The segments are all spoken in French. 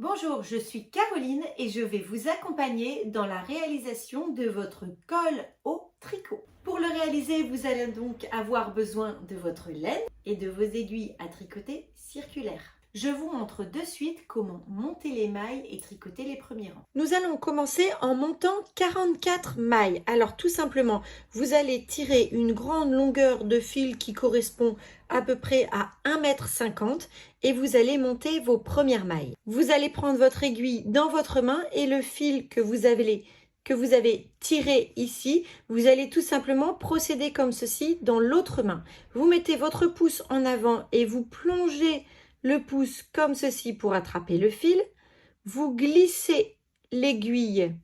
Bonjour, je suis Caroline et je vais vous accompagner dans la réalisation de votre col au tricot. Pour le réaliser, vous allez donc avoir besoin de votre laine et de vos aiguilles à tricoter circulaires. Je vous montre de suite comment monter les mailles et tricoter les premiers rangs. Nous allons commencer en montant 44 mailles. Alors tout simplement, vous allez tirer une grande longueur de fil qui correspond à peu près à 1,50 m et vous allez monter vos premières mailles. Vous allez prendre votre aiguille dans votre main et le fil que vous avez tiré ici, vous allez tout simplement procéder comme ceci dans l'autre main. Vous mettez votre pouce en avant et vous plongez le pouce comme ceci pour attraper le fil. Vous glissez l'aiguille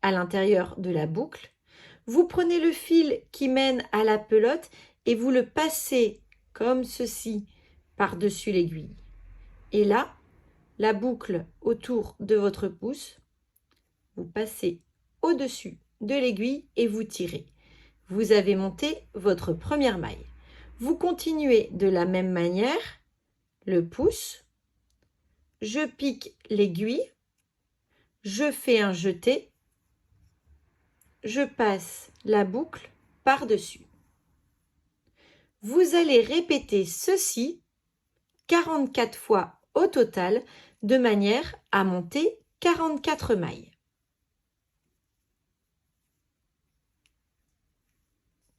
à l'intérieur de la boucle. Vous prenez le fil qui mène à la pelote et vous le passez comme ceci par-dessus l'aiguille. Et là, la boucle autour de votre pouce, vous passez au-dessus de l'aiguille et vous tirez. Vous avez monté votre première maille. Vous continuez de la même manière, le pouce, je pique l'aiguille, je fais un jeté, je passe la boucle par-dessus. Vous allez répéter ceci 44 fois au total de manière à monter 44 mailles.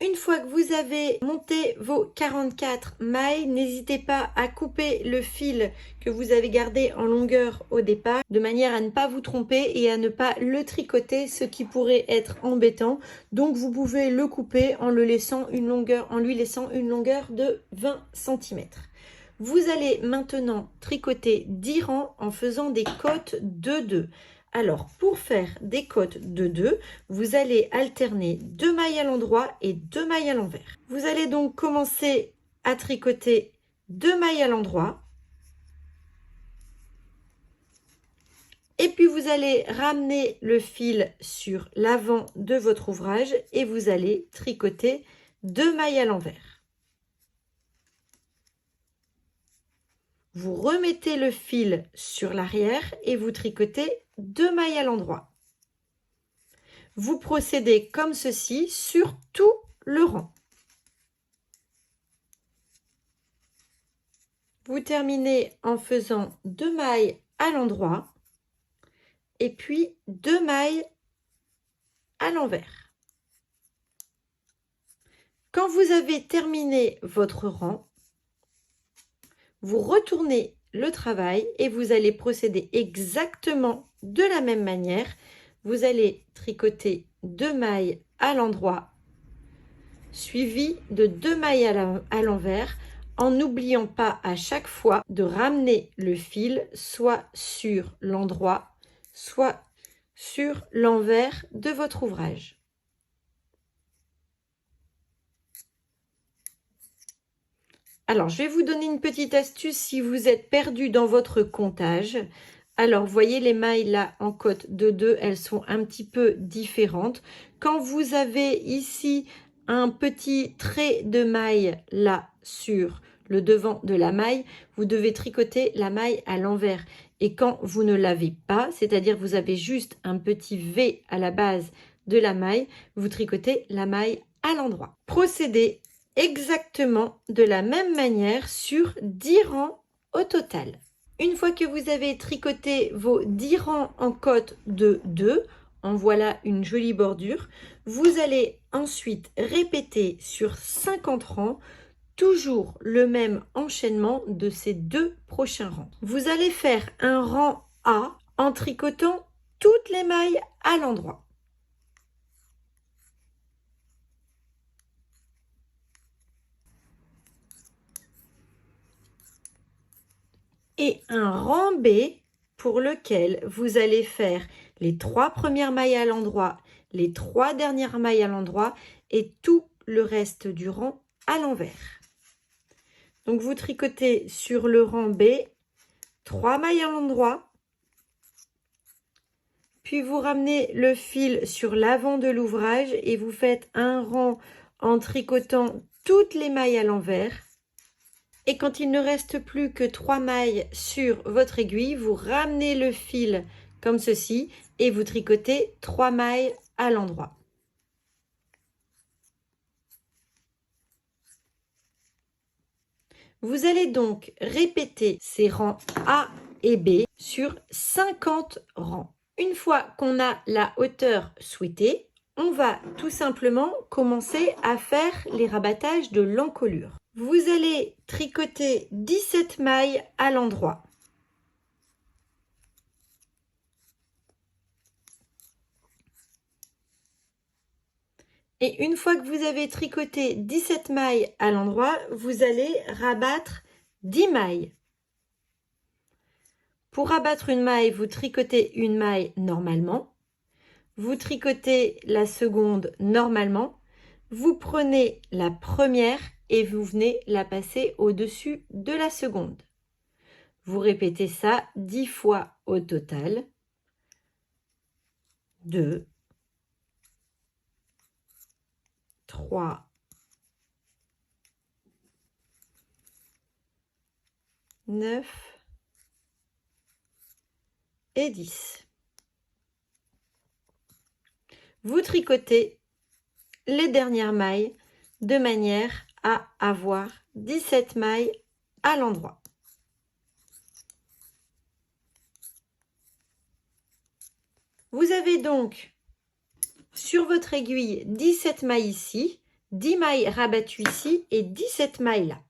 Une fois que vous avez monté vos 44 mailles, n'hésitez pas à couper le fil que vous avez gardé en longueur au départ, de manière à ne pas vous tromper et à ne pas le tricoter, ce qui pourrait être embêtant. Donc vous pouvez le couper en lui laissant une longueur de 20 cm. Vous allez maintenant tricoter 10 rangs en faisant des côtes de 2. Alors, pour faire des côtes de 2, vous allez alterner 2 mailles à l'endroit et 2 mailles à l'envers. Vous allez donc commencer à tricoter 2 mailles à l'endroit. Et puis, vous allez ramener le fil sur l'avant de votre ouvrage et vous allez tricoter 2 mailles à l'envers. Vous remettez le fil sur l'arrière et vous tricotez 2 mailles à l'endroit. Vous procédez comme ceci sur tout le rang. Vous terminez en faisant 2 mailles à l'endroit et puis 2 mailles à l'envers. Quand vous avez terminé votre rang, vous retournez le travail et vous allez procéder exactement de la même manière. Vous allez tricoter 2 mailles à l'endroit suivi de 2 mailles à l'envers en n'oubliant pas à chaque fois de ramener le fil soit sur l'endroit, soit sur l'envers de votre ouvrage. Alors, je vais vous donner une petite astuce si vous êtes perdu dans votre comptage. Alors, vous voyez les mailles là en côte de 2, elles sont un petit peu différentes. Quand vous avez ici un petit trait de maille là sur le devant de la maille, vous devez tricoter la maille à l'envers. Et quand vous ne l'avez pas, c'est-à-dire vous avez juste un petit V à la base de la maille, vous tricotez la maille à l'endroit. Procédez exactement de la même manière sur 10 rangs au total. Une fois que vous avez tricoté vos 10 rangs en côte de 2, en voilà une jolie bordure, vous allez ensuite répéter sur 50 rangs toujours le même enchaînement de ces 2 prochains rangs. Vous allez faire un rang A en tricotant toutes les mailles à l'endroit. Et un rang B pour lequel vous allez faire les 3 premières mailles à l'endroit, les 3 dernières mailles à l'endroit et tout le reste du rang à l'envers. Donc vous tricotez sur le rang B 3 mailles à l'endroit, puis vous ramenez le fil sur l'avant de l'ouvrage et vous faites un rang en tricotant toutes les mailles à l'envers. Et quand il ne reste plus que 3 mailles sur votre aiguille, vous ramenez le fil comme ceci et vous tricotez 3 mailles à l'endroit. Vous allez donc répéter ces rangs A et B sur 50 rangs. Une fois qu'on a la hauteur souhaitée, on va tout simplement commencer à faire les rabattages de l'encolure. Vous allez tricoter 17 mailles à l'endroit. Et une fois que vous avez tricoté 17 mailles à l'endroit, vous allez rabattre 10 mailles. Pour rabattre une maille, vous tricotez une maille normalement. Vous tricotez la seconde normalement. Vous prenez la première et vous venez la passer au-dessus de la seconde. Vous répétez ça 10 fois au total. 2, 3, 9 et 10. Vous tricotez les dernières mailles de manière à avoir 17 mailles à l'endroit. Vous avez donc sur votre aiguille 17 mailles ici, 10 mailles rabattues ici et 17 mailles là.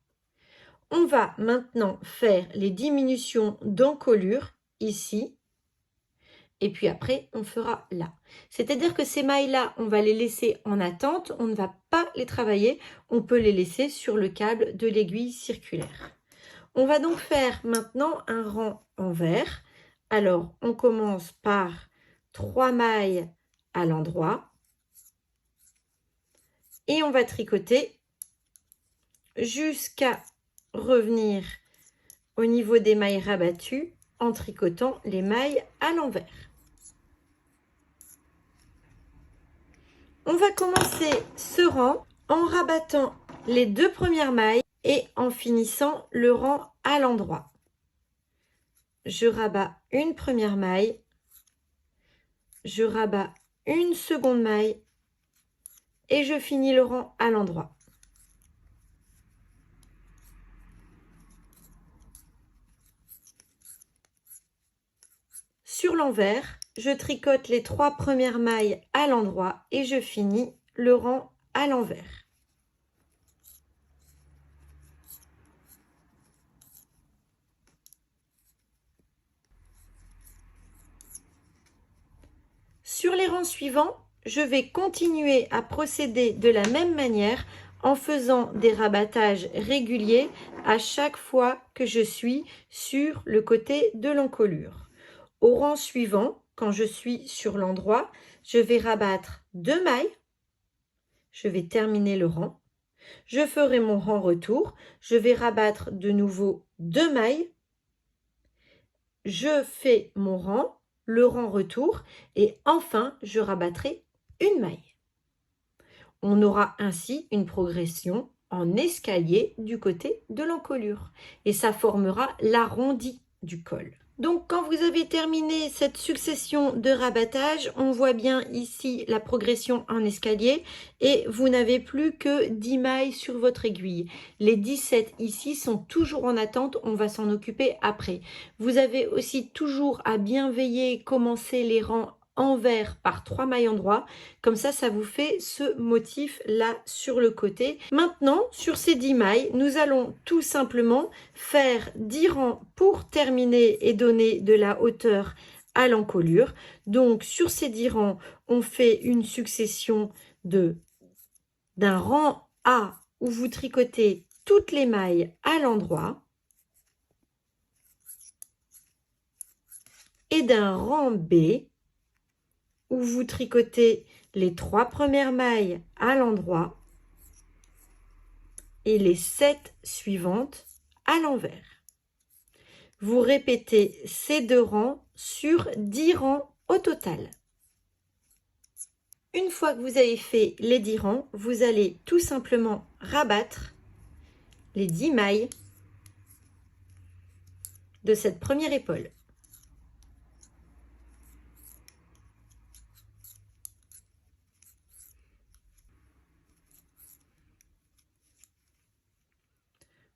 On va maintenant faire les diminutions d'encolure ici et puis après on fera là. C'est-à-dire que ces mailles-là, on va les laisser en attente, on ne va pas les travailler, on peut les laisser sur le câble de l'aiguille circulaire. On va donc faire maintenant un rang envers. Alors, on commence par 3 mailles à l'endroit et on va tricoter jusqu'à revenir au niveau des mailles rabattues en tricotant les mailles à l'envers. On va commencer ce rang en rabattant les 2 premières mailles et en finissant le rang à l'endroit. Je rabats une première maille, je rabats une seconde maille et je finis le rang à l'endroit. Sur l'envers, je tricote les 3 premières mailles à l'endroit et je finis le rang à l'envers. Sur les rangs suivants, je vais continuer à procéder de la même manière en faisant des rabattages réguliers à chaque fois que je suis sur le côté de l'encolure. Au rang suivant, quand je suis sur l'endroit, je vais rabattre 2 mailles, je vais terminer le rang, je ferai mon rang retour, je vais rabattre de nouveau 2 mailles, je fais mon rang, le rang retour et enfin je rabattrai une maille. On aura ainsi une progression en escalier du côté de l'encolure et ça formera l'arrondi du col. Donc quand vous avez terminé cette succession de rabattage, on voit bien ici la progression en escalier et vous n'avez plus que 10 mailles sur votre aiguille. Les 17 ici sont toujours en attente, on va s'en occuper après. Vous avez aussi toujours à bien veiller, commencer les rangs envers par 3 mailles endroits, comme ça vous fait ce motif là sur le côté. Maintenant sur ces 10 mailles nous allons tout simplement faire 10 rangs pour terminer et donner de la hauteur à l'encolure. Donc sur ces 10 rangs on fait une succession d'un rang A où vous tricotez toutes les mailles à l'endroit et d'un rang B où vous tricotez les 3 premières mailles à l'endroit et les 7 suivantes à l'envers. Vous répétez ces 2 rangs sur 10 rangs au total. Une fois que vous avez fait les 10 rangs, vous allez tout simplement rabattre les 10 mailles de cette première épaule.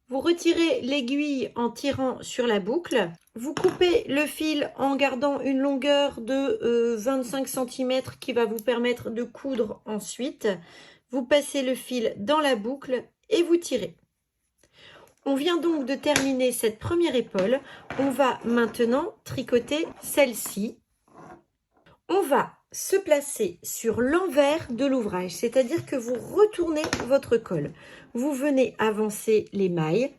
Vous retirez l'aiguille en tirant sur la boucle. Vous coupez le fil en gardant une longueur de 25 cm qui va vous permettre de coudre ensuite. Vous passez le fil dans la boucle et vous tirez. On vient donc de terminer cette première épaule. On va maintenant tricoter celle-ci. On va se placer sur l'envers de l'ouvrage, c'est-à-dire que vous retournez votre col. Vous venez avancer les mailles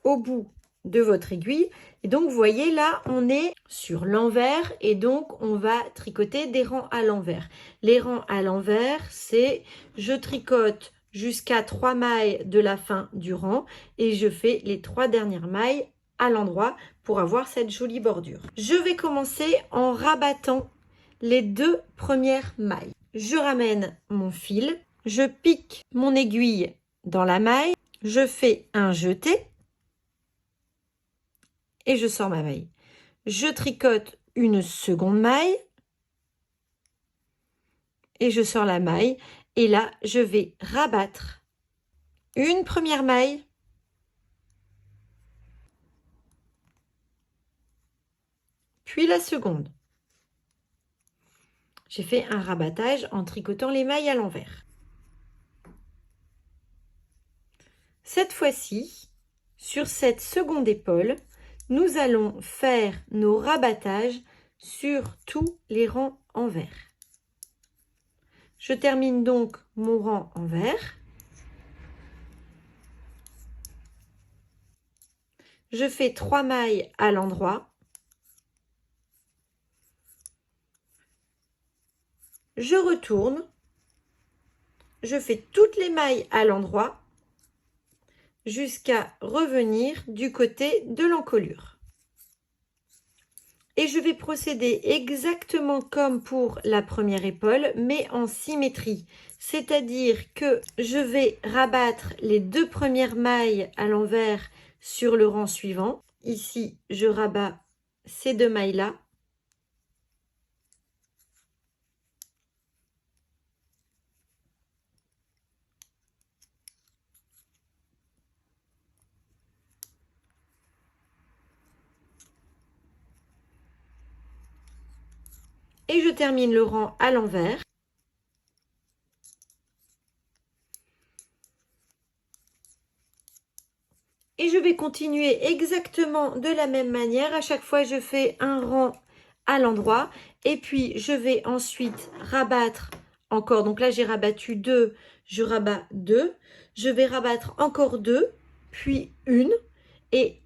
au bout de votre aiguille. Et donc, vous voyez, là, on est sur l'envers et donc, on va tricoter des rangs à l'envers. Les rangs à l'envers, c'est je tricote jusqu'à 3 mailles de la fin du rang et je fais les 3 dernières mailles à l'endroit pour avoir cette jolie bordure. Je vais commencer en rabattant les 2 premières mailles. Je ramène mon fil, je pique mon aiguille dans la maille, je fais un jeté et je sors ma maille. Je tricote une seconde maille et je sors la maille. Et là, je vais rabattre une première maille, puis la seconde. J'ai fait un rabattage en tricotant les mailles à l'envers. Cette fois-ci, sur cette seconde épaule, nous allons faire nos rabattages sur tous les rangs envers. Je termine donc mon rang envers. Je fais 3 mailles à l'endroit. Je retourne. Je fais toutes les mailles à l'endroit jusqu'à revenir du côté de l'encolure. Et je vais procéder exactement comme pour la première épaule, mais en symétrie. C'est-à-dire que je vais rabattre les 2 premières mailles à l'envers sur le rang suivant. Ici, je rabats ces 2 mailles-là. Et je termine le rang à l'envers. Et je vais continuer exactement de la même manière. À chaque fois, je fais un rang à l'endroit. Et puis, je vais ensuite rabattre encore. Donc là, j'ai rabattu 2. Je rabats 2. Je vais rabattre encore 2, puis 1. Et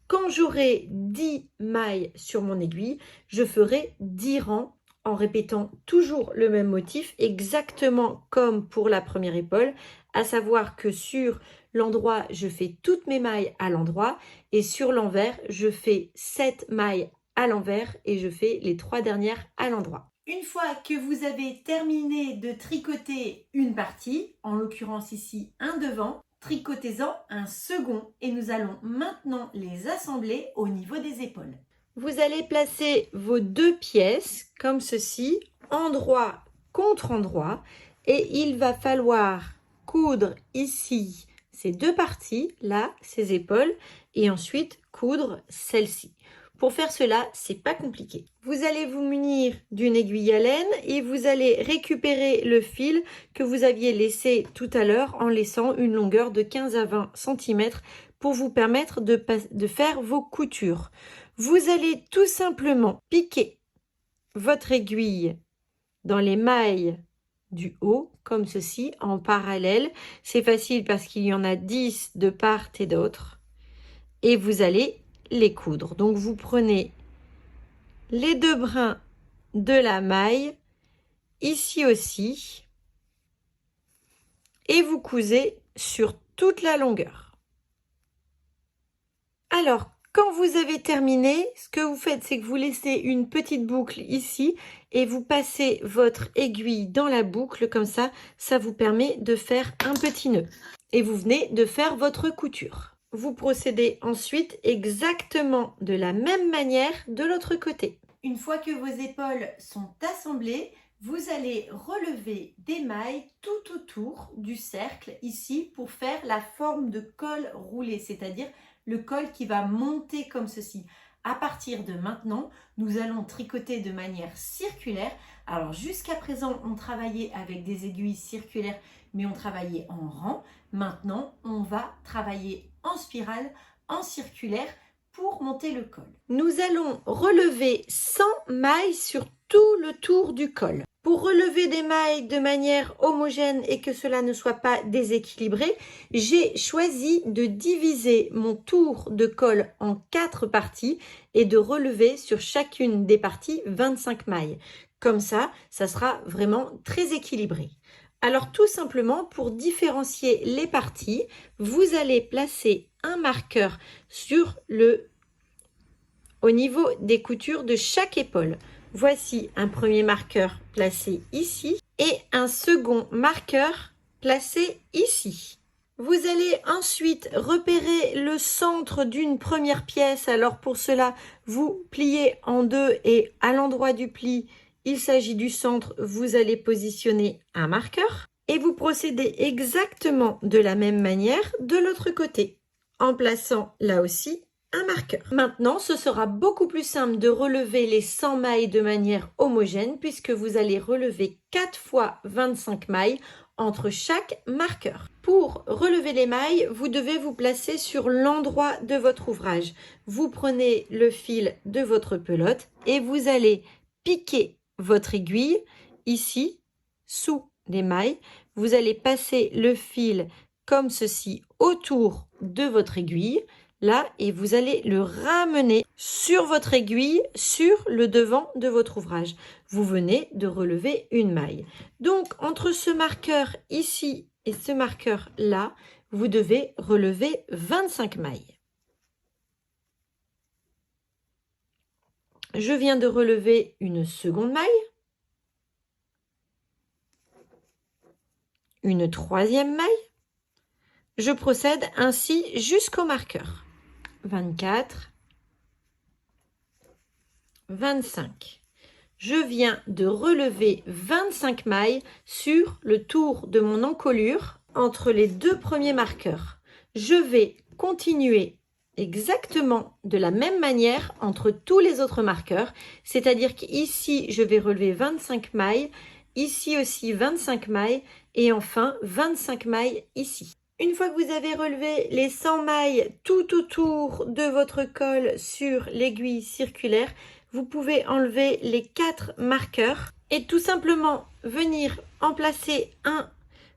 quand j'aurai 10 mailles sur mon aiguille, je ferai 10 rangs en répétant toujours le même motif, exactement comme pour la première épaule, à savoir que sur l'endroit, je fais toutes mes mailles à l'endroit et sur l'envers, je fais 7 mailles à l'envers et je fais les 3 dernières à l'endroit. Une fois que vous avez terminé de tricoter une partie, en l'occurrence ici un devant, tricotez-en un second et nous allons maintenant les assembler au niveau des épaules. Vous allez placer vos 2 pièces comme ceci, endroit contre endroit, et il va falloir coudre ici ces 2 parties, là, ces épaules, et ensuite coudre celle-ci. Pour faire cela, c'est pas compliqué. Vous allez vous munir d'une aiguille à laine et vous allez récupérer le fil que vous aviez laissé tout à l'heure en laissant une longueur de 15 à 20 cm pour vous permettre de faire vos coutures. Vous allez tout simplement piquer votre aiguille dans les mailles du haut, comme ceci, en parallèle. C'est facile parce qu'il y en a 10 de part et d'autre. Et vous allez les coudre. Donc, vous prenez les 2 brins de la maille, ici aussi, et vous cousez sur toute la longueur. Alors, quand vous avez terminé, ce que vous faites, c'est que vous laissez une petite boucle ici et vous passez votre aiguille dans la boucle, comme ça vous permet de faire un petit nœud. Et vous venez de faire votre couture. vous procédez ensuite exactement de la même manière de l'autre côté. Une fois que vos épaules sont assemblées, vous allez relever des mailles tout autour du cercle ici pour faire la forme de col roulé, c'est-à-dire le col qui va monter comme ceci. À partir de maintenant, nous allons tricoter de manière circulaire. Alors jusqu'à présent, on travaillait avec des aiguilles circulaires, mais on travaillait en rang. Maintenant, on va travailler en spirale, en circulaire pour monter le col. Nous allons relever 100 mailles sur tout le tour du col. Pour relever des mailles de manière homogène et que cela ne soit pas déséquilibré, j'ai choisi de diviser mon tour de col en 4 parties et de relever sur chacune des parties 25 mailles. Comme ça sera vraiment très équilibré. Alors tout simplement, pour différencier les parties, vous allez placer un marqueur au niveau des coutures de chaque épaule. Voici un premier marqueur placé ici et un second marqueur placé ici. Vous allez ensuite repérer le centre d'une première pièce. Alors pour cela, vous pliez en deux et à l'endroit du pli, il s'agit du centre, vous allez positionner un marqueur. Et vous procédez exactement de la même manière de l'autre côté, en plaçant là aussi un marqueur. Maintenant, ce sera beaucoup plus simple de relever les 100 mailles de manière homogène puisque vous allez relever 4 fois 25 mailles entre chaque marqueur. Pour relever les mailles, vous devez vous placer sur l'endroit de votre ouvrage. Vous prenez le fil de votre pelote et vous allez piquer votre aiguille ici, sous les mailles. Vous allez passer le fil comme ceci autour de votre aiguille. Là, et vous allez le ramener sur votre aiguille, sur le devant de votre ouvrage. Vous venez de relever une maille. Donc, entre ce marqueur ici et ce marqueur là, vous devez relever 25 mailles. Je viens de relever une seconde maille, une troisième maille. Je procède ainsi jusqu'au marqueur. 24, 25. Je viens de relever 25 mailles sur le tour de mon encolure entre les deux premiers marqueurs. Je vais continuer exactement de la même manière entre tous les autres marqueurs, c'est-à-dire qu'ici, je vais relever 25 mailles, ici aussi 25 mailles et enfin 25 mailles ici. Une fois que vous avez relevé les 100 mailles tout autour de votre col sur l'aiguille circulaire, vous pouvez enlever les 4 marqueurs et tout simplement venir en placer un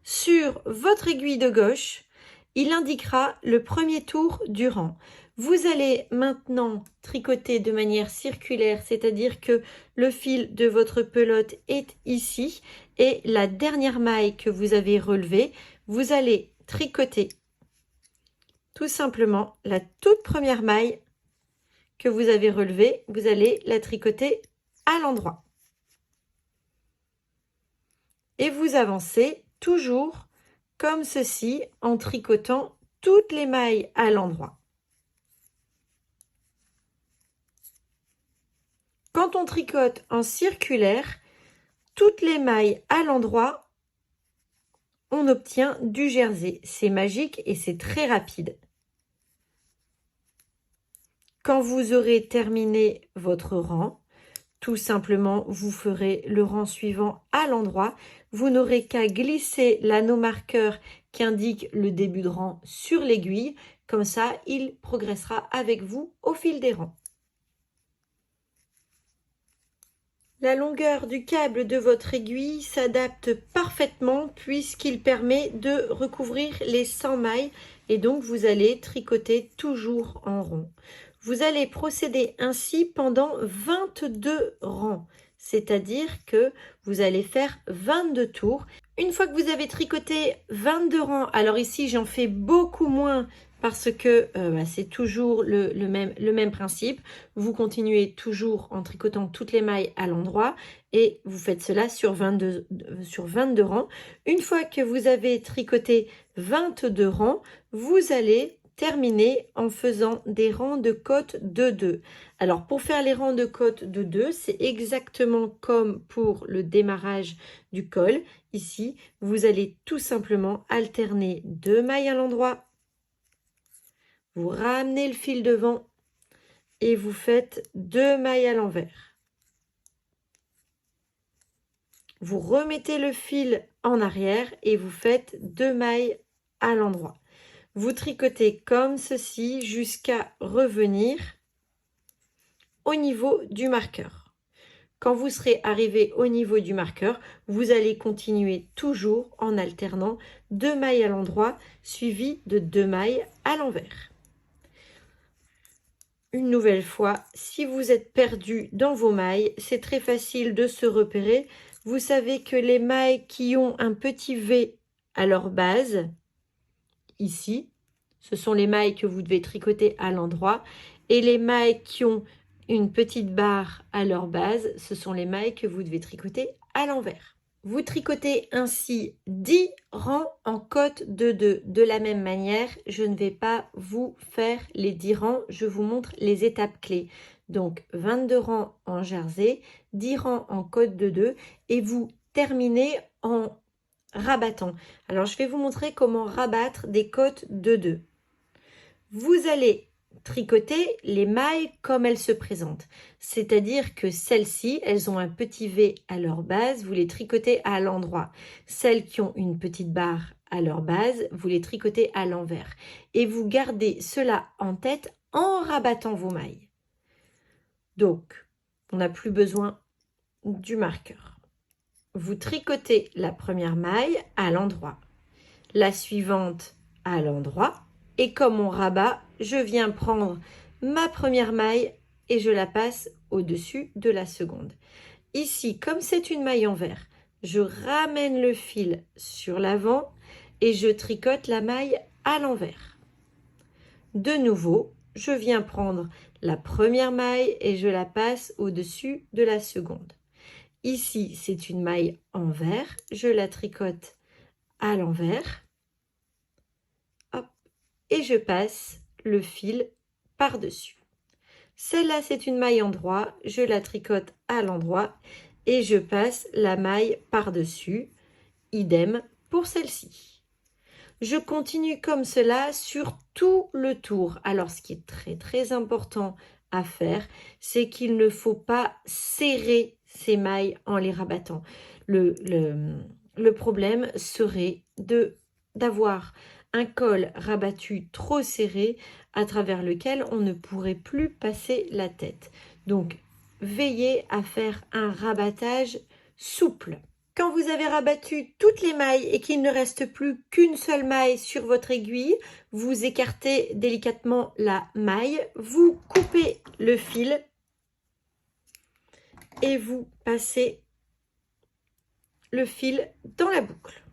sur votre aiguille de gauche. Il indiquera le premier tour du rang. Vous allez maintenant tricoter de manière circulaire, c'est-à-dire que le fil de votre pelote est ici et la dernière maille que vous avez relevée, vous allez tricoter tout simplement la toute première maille que vous avez relevée, vous allez la tricoter à l'endroit. Et vous avancez toujours comme ceci en tricotant toutes les mailles à l'endroit. Quand on tricote en circulaire, toutes les mailles à l'endroit, on obtient du jersey. C'est magique et c'est très rapide. Quand vous aurez terminé votre rang, tout simplement, vous ferez le rang suivant à l'endroit. Vous n'aurez qu'à glisser l'anneau marqueur qui indique le début de rang sur l'aiguille. Comme ça, il progressera avec vous au fil des rangs. La longueur du câble de votre aiguille s'adapte parfaitement puisqu'il permet de recouvrir les 100 mailles et donc vous allez tricoter toujours en rond. Vous allez procéder ainsi pendant 22 rangs, c'est-à-dire que vous allez faire 22 tours. Une fois que vous avez tricoté 22 rangs, alors ici j'en fais beaucoup moins parce que c'est toujours le même principe. Vous continuez toujours en tricotant toutes les mailles à l'endroit et vous faites cela sur 22 rangs. Une fois que vous avez tricoté 22 rangs, vous allez terminer en faisant des rangs de côtes de 2. Alors, pour faire les rangs de côtes de 2, c'est exactement comme pour le démarrage du col. Ici, vous allez tout simplement alterner 2 mailles à l'endroit. Vous ramenez le fil devant et vous faites 2 mailles à l'envers. Vous remettez le fil en arrière et vous faites 2 mailles à l'endroit. Vous tricotez comme ceci jusqu'à revenir au niveau du marqueur. Quand vous serez arrivé au niveau du marqueur, vous allez continuer toujours en alternant 2 mailles à l'endroit suivies de 2 mailles à l'envers. Une nouvelle fois, si vous êtes perdu dans vos mailles, c'est très facile de se repérer. Vous savez que les mailles qui ont un petit V à leur base, ici, ce sont les mailles que vous devez tricoter à l'endroit, et les mailles qui ont une petite barre à leur base, ce sont les mailles que vous devez tricoter à l'envers. Vous tricotez ainsi 10 rangs en côte de 2. De la même manière, je ne vais pas vous faire les 10 rangs, je vous montre les étapes clés. Donc 22 rangs en jersey, 10 rangs en côte de 2 et vous terminez en rabattant. Alors je vais vous montrer comment rabattre des côtes de 2. Vous allez tricoter les mailles comme elles se présentent. C'est-à-dire que celles-ci, elles ont un petit V à leur base, vous les tricotez à l'endroit. Celles qui ont une petite barre à leur base, vous les tricotez à l'envers. Et vous gardez cela en tête en rabattant vos mailles. Donc, on n'a plus besoin du marqueur. Vous tricotez la première maille à l'endroit, la suivante à l'endroit. Et comme on rabat, je viens prendre ma première maille et je la passe au-dessus de la seconde. Ici, comme c'est une maille envers, je ramène le fil sur l'avant et je tricote la maille à l'envers. De nouveau, je viens prendre la première maille et je la passe au-dessus de la seconde. Ici, c'est une maille envers, je la tricote à l'envers. Et je passe le fil par-dessus. Celle-là, c'est une maille endroit, je la tricote à l'endroit et je passe la maille par-dessus. Idem pour celle-ci. Je continue comme cela sur tout le tour. Alors, ce qui est très important à faire, c'est qu'il ne faut pas serrer ces mailles en les rabattant. Le problème serait d'avoir un col rabattu trop serré à travers lequel on ne pourrait plus passer la tête. Donc, veillez à faire un rabattage souple. Quand vous avez rabattu toutes les mailles et qu'il ne reste plus qu'une seule maille sur votre aiguille, vous écartez délicatement la maille, vous coupez le fil et vous passez le fil dans la boucle.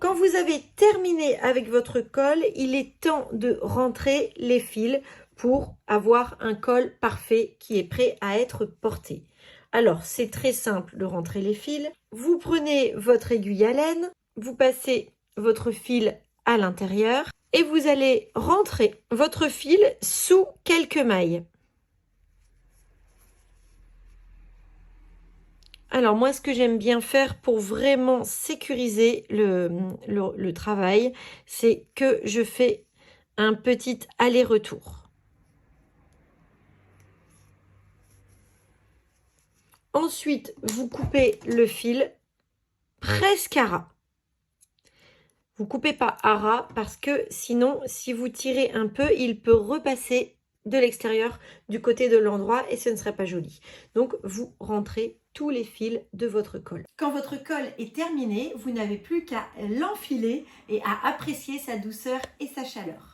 Quand vous avez terminé avec votre col, il est temps de rentrer les fils pour avoir un col parfait qui est prêt à être porté. Alors, c'est très simple de rentrer les fils. Vous prenez votre aiguille à laine, vous passez votre fil à l'intérieur et vous allez rentrer votre fil sous quelques mailles. Alors moi, ce que j'aime bien faire pour vraiment sécuriser le travail, c'est que je fais un petit aller-retour. Ensuite, vous coupez le fil presque à ras. Vous coupez pas à ras parce que sinon, si vous tirez un peu, il peut repasser de l'extérieur du côté de l'endroit et ce ne serait pas joli. Donc, vous rentrez tous les fils de votre col. Quand votre col est terminé, vous n'avez plus qu'à l'enfiler et à apprécier sa douceur et sa chaleur.